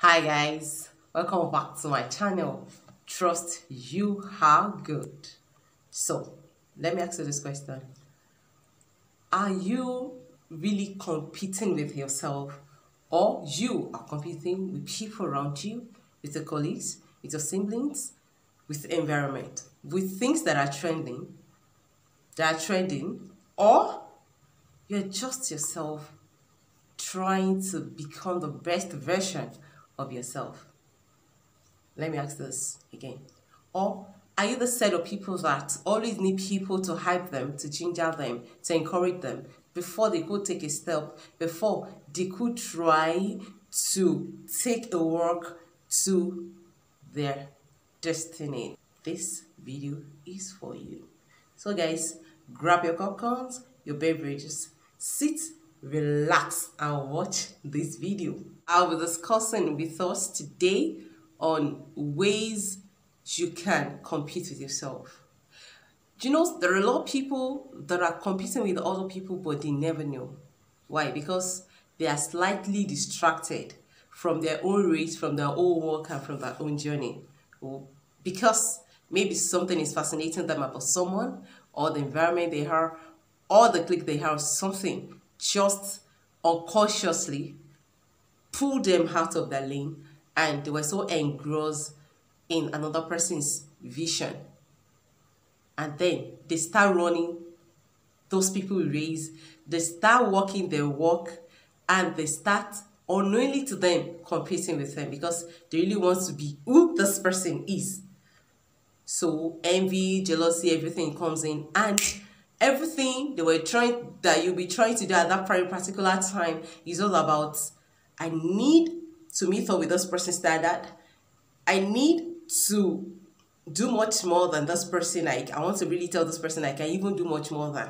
Hi guys, welcome back to my channel. Trust you are good. So let me ask you this question. Are you really competing with yourself, or you are competing with people around you, with your colleagues, with your siblings, with the environment, with things that are trending, or you're just yourself trying to become the best version of yourself? Let me ask this again. Or are you the set of people that always need people to hype them, to ginger them, to encourage them before they could take a step, before they could try to take a walk to their destiny? This video is for you. So guys, grab your popcorns, your beverages, sit, relax and watch this video. I'll be discussing with us today on ways you can compete with yourself. Do you know there are a lot of people that are competing with other people but they never know? Why? Because they are slightly distracted from their own race, from their own work and from their own journey. Or because maybe something is fascinating them about someone or the environment they are or the clique they have, something just unconsciously pull them out of their lane and they were so engrossed in another person's vision. And then they start running those people raise, they start walking their walk, and they start unknowingly to them competing with them because they really want to be who this person is. So envy, jealousy, everything comes in, and everything you'll be trying to do at that very particular time is all about, I need to meet up with this person's standard. I need to do much more than this person. I want to really tell this person I can even do much more than.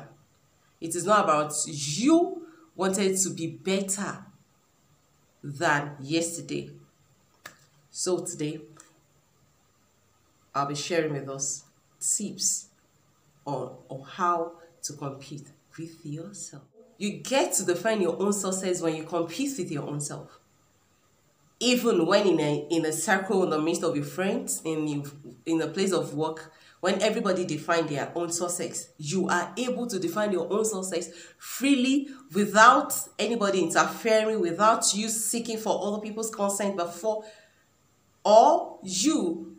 It is not about you wanted to be better than yesterday. So today, I'll be sharing with us tips on how to compete with yourself. You get to define your own success when you compete with your own self. Even when in a circle in the midst of your friends, in a place of work, when everybody define their own success, you are able to define your own success freely without anybody interfering, without you seeking for other people's consent before, or you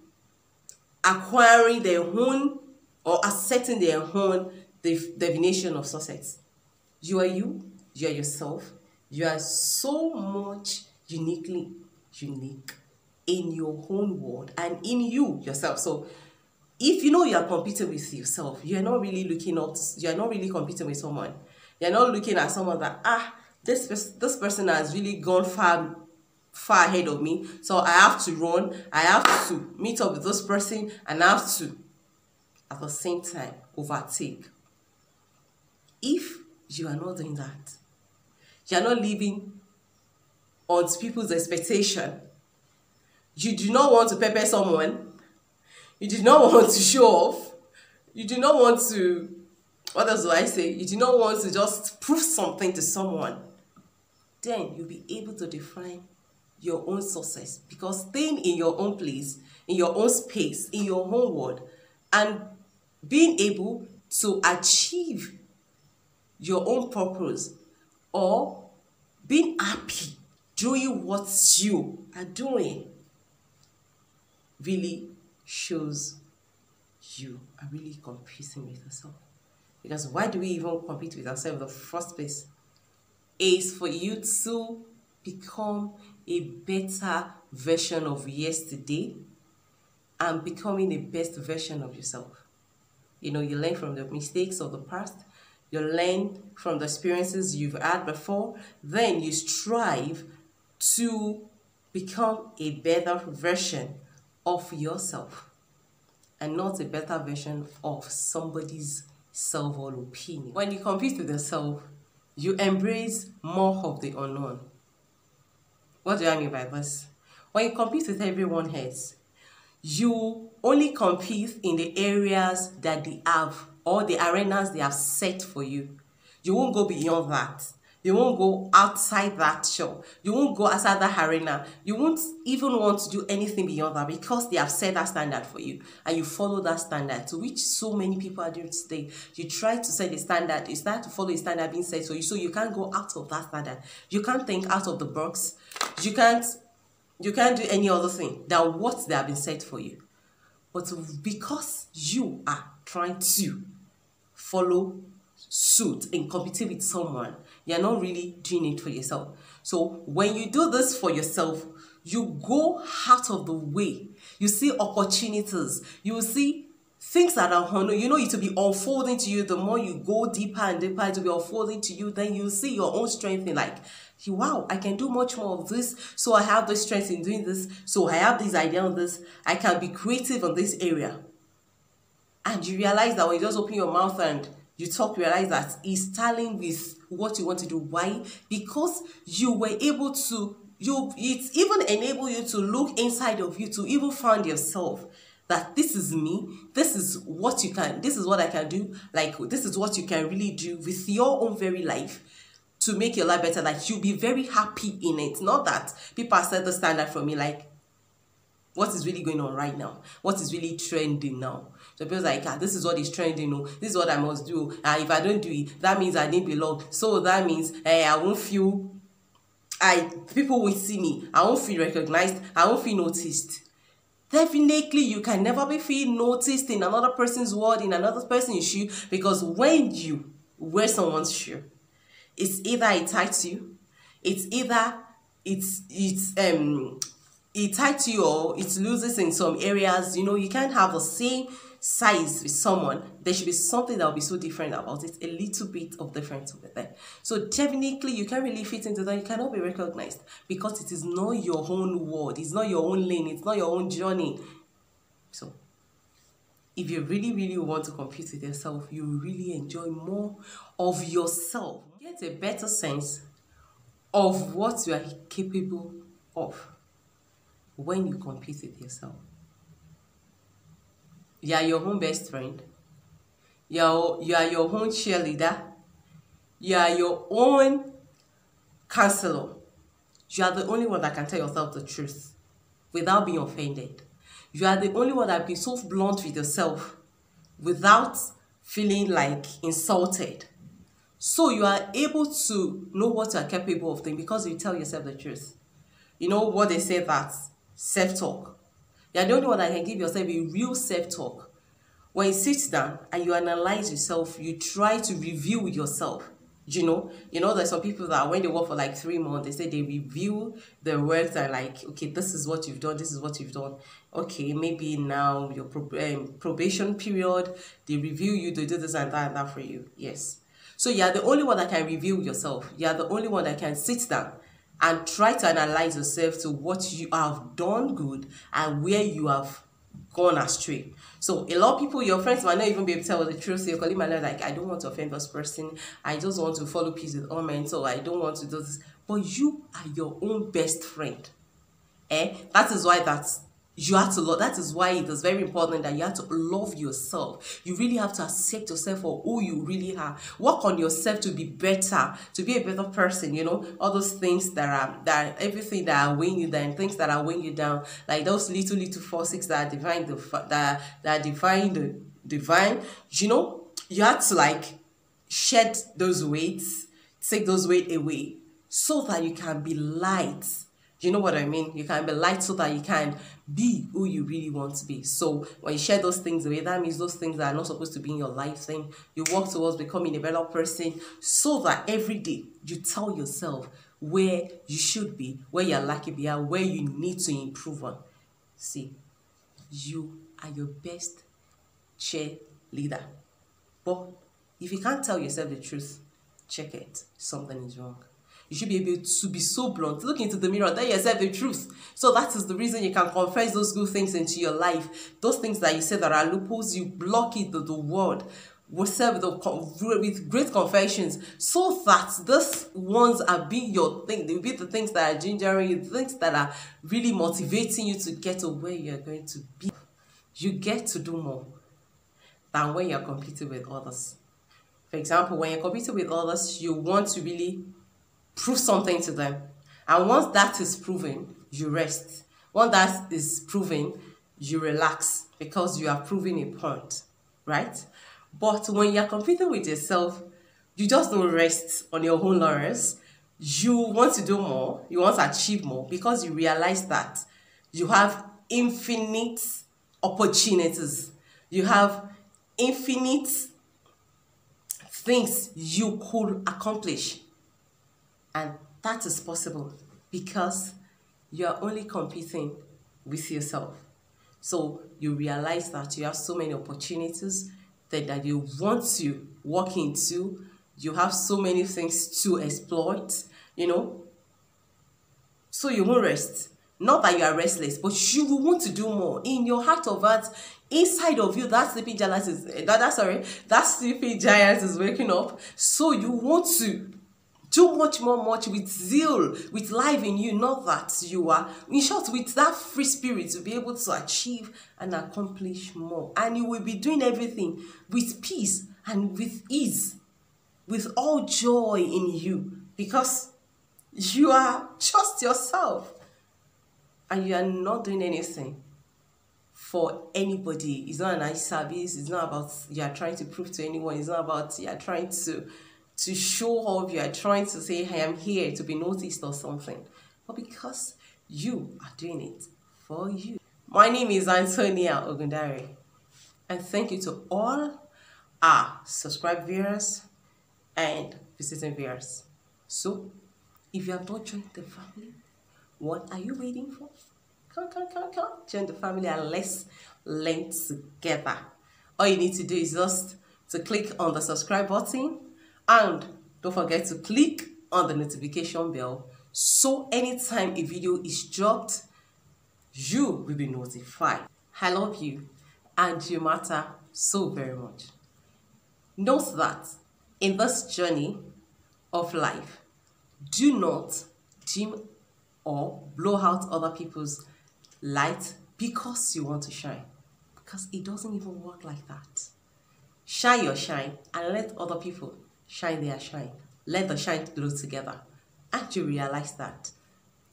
acquiring their own or accepting their own definition of success. You are you, you are yourself, you are so much unique in your own world and in you yourself. So if you know you are competing with yourself, you are not really you are not really competing with someone. You are not looking at someone that this person has really gone far ahead of me, so I have to run, I have to meet up with this person, and I have to at the same time overtake. If you are not doing that, you are not living on people's expectation, you do not want to pepper someone, you do not want to show off, you do not want to, what else do I say? You do not want to just prove something to someone, then you'll be able to define your own success, because staying in your own place, in your own space, in your own world, and being able to achieve your own purpose or being happy doing what you are doing really shows you are really competing with yourself. Because why do we even compete with ourselves in the first place? Is for you to become a better version of yesterday and becoming the best version of yourself. You know, you learn from the mistakes of the past, you learn from the experiences you've had before, then you strive to become a better version of yourself and not a better version of somebody's self or opinion. When you compete with yourself, you embrace more of the unknown. What do I mean by this? When you compete with everyone else, you only compete in the areas that they have or the arenas they have set for you. You won't go beyond that. You won't go outside that show. You won't go outside that arena. You won't even want to do anything beyond that because they have set that standard for you and you follow that standard, to which so many people are doing today. You try to set a standard, you start to follow a standard being set for you, so you can't go out of that standard. You can't think out of the box. You can't do any other thing than what they have been set for you. But because you are trying to follow suit and compete with someone, you're not really doing it for yourself. So when you do this for yourself, you go out of the way. You see opportunities. You will see things that are, you know, it will be unfolding to you. The more you go deeper and deeper, it will be unfolding to you. Then you see your own strength in, like, wow, I can do much more of this. So I have the strength in doing this. So I have this idea on this. I can be creative on this area. And you realize that when you just open your mouth and you talk, realize that it's tallying with what you want to do. Why? Because you were able to, it even enable you to look inside of you, to even find yourself that this is me, this is what you can, this is what I can do, like this is what you can really do with your own very life to make your life better. Like you'll be very happy in it. Not that people have set the standard for me, like what is really going on right now, what is really trending now. So people like, this is what is trending, no, this is what I must do. If I don't do it, that means I didn't belong. So that means I won't feel, people will see me, I won't feel recognized, I won't feel noticed. Definitely, you can never be feel noticed in another person's world, in another person's shoe, because when you wear someone's shoe, it's either it ties you, it's either it ties you or it loses in some areas. You know, you can't have the same size with someone. There should be something that will be so different about it, a little bit of difference over there. So technically, you can't really fit into that. You cannot be recognized because it is not your own world. It's not your own lane. It's not your own journey. So if you really, really want to compete with yourself, you really enjoy more of yourself. Get a better sense of what you are capable of when you compete with yourself. You are your own best friend. You are your own cheerleader. You are your own counselor. You are the only one that can tell yourself the truth without being offended. You are the only one that can be so blunt with yourself without feeling like insulted. So you are able to know what you are capable of doing because you tell yourself the truth. You know what they say, that self-talk. You are the only one that can give yourself a real self-talk. When you sit down and you analyze yourself, you try to review yourself. You know, there's some people that when they work for like 3 months, they say they review their work. They're like, okay, this is what you've done, this is what you've done. Okay, maybe now your probation period, they review you, they do this and that for you. Yes. So you are the only one that can review yourself. You are the only one that can sit down and try to analyze yourself to what you have done good and where you have gone astray. So a lot of people, your friends might not even be able to tell the truth. So your colleague might not like, I don't want to offend this person. I just want to follow peace with all men. So I don't want to do this. But you are your own best friend. That is why you have to love. That is why it is very important that you have to love yourself. You really have to accept yourself for who you really are. Work on yourself to be better, to be a better person. You know, all those things that everything that are weighing you down, things that are weighing you down, like those little forces that define the divine. You know, you have to like shed those weights, take those weights away, so that you can be light. You know what I mean? You can be light so that you can be who you really want to be. So when you share those things away, that means those things that are not supposed to be in your life, then you work towards becoming a better person so that every day you tell yourself where you should be, where you're lacking behind, where you need to improve on. See, you are your best cheerleader. But if you can't tell yourself the truth, check it. Something is wrong. You should be able to be so blunt. Look into the mirror, tell yourself the truth. So that is the reason you can confess those good things into your life. Those things that you say that are loopholes, you block it, the word. With great confessions, so that these ones are being your thing. They will be the things that are gingering you, the things that are really motivating you to get to where you're going to be. You get to do more than when you're competing with others. For example, when you're competing with others, you want to really prove something to them. And once that is proven, you rest. Once that is proven, you relax because you are proving a point, right? But when you're competing with yourself, you just don't rest on your own laurels. You want to do more, you want to achieve more because you realize that you have infinite opportunities. You have infinite things you could accomplish. And that is possible because you are only competing with yourself. So you realize that you have so many opportunities that you want to walk into. You have so many things to exploit, so you won't rest. Not that you are restless, but you will want to do more. In your heart of hearts, inside of you, that sleeping giant that sleeping giant is waking up. So you want to do much with zeal, with life in you. Not that you are, in short, with that free spirit to be able to achieve and accomplish more. And you will be doing everything with peace and with ease, with all joy in you, because you are just yourself and you are not doing anything for anybody. It's not a nice service. It's not about you are trying to prove to anyone. It's not about you are trying to show off. You are trying to say, hey, I'm here to be noticed or something. But because you are doing it for you. My name is Antonia Ogundare. And thank you to all our subscribed viewers and visiting viewers. So, if you have not joined the family, what are you waiting for? Come. Join the family and let's learn together. All you need to do is just to click on the subscribe button and don't forget to click on the notification bell so anytime a video is dropped, you will be notified. I love you and you matter so very much. Note that in this journey of life, do not dim or blow out other people's light because you want to shine. Because it doesn't even work like that. Shine your shine and let other people shine their shine. Let the shine glow together. And you realize that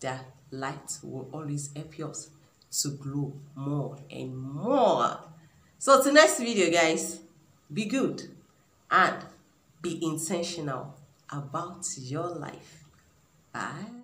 their light will always help yours to glow more and more. So till next video, guys, be good and be intentional about your life. Bye.